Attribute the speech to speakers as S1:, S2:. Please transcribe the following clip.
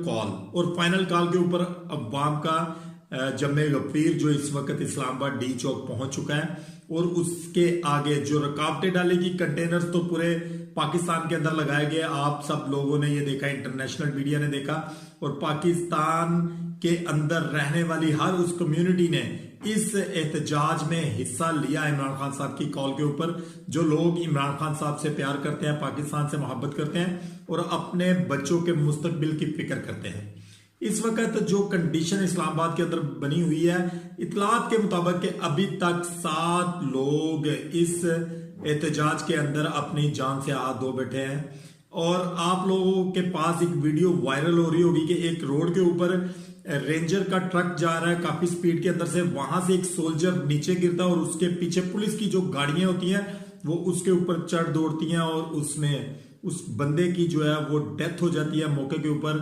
S1: Call और final call के ऊपर अवाम का जम्मे गफीर जो इस वक्त इस्लामाबाद डी चौक पहुंच चुका है और उसके आगे जो रुकावटें डालेगी कंटेनर्स तो पूरे पाकिस्तान के अंदर लगाए गए। आप सब लोगों ने ये देखा, इंटरनेशनल मीडिया ने देखा और पाकिस्तान के अंदर रहने वाली हर उस कम्युनिटी ने इस एहतजाज में हिस्सा लिया इमरान खान साहब की कॉल के ऊपर। जो लोग इमरान खान साहब से प्यार करते हैं, पाकिस्तान से मोहब्बत करते हैं और अपने बच्चों के मुस्तकबिल की फिक्र करते हैं। इस वक्त जो कंडीशन इस्लामाबाद के अंदर बनी हुई है, इतलात के मुताबिक कि अभी तक 7 लोग इस एहतजाज के अंदर अपनी जान से हाथ धो बैठे हैं। और आप लोगों के पास एक वीडियो वायरल हो रही होगी कि एक रोड के ऊपर रेंजर का ट्रक जा रहा है काफी स्पीड के अंदर से, वहां से एक सोल्जर नीचे गिरता है और उसके पीछे पुलिस की जो गाड़ियां होती हैं वो उसके ऊपर चढ़ दौड़ती हैं और उसमें उस बंदे की जो है वो डेथ हो जाती है मौके के ऊपर।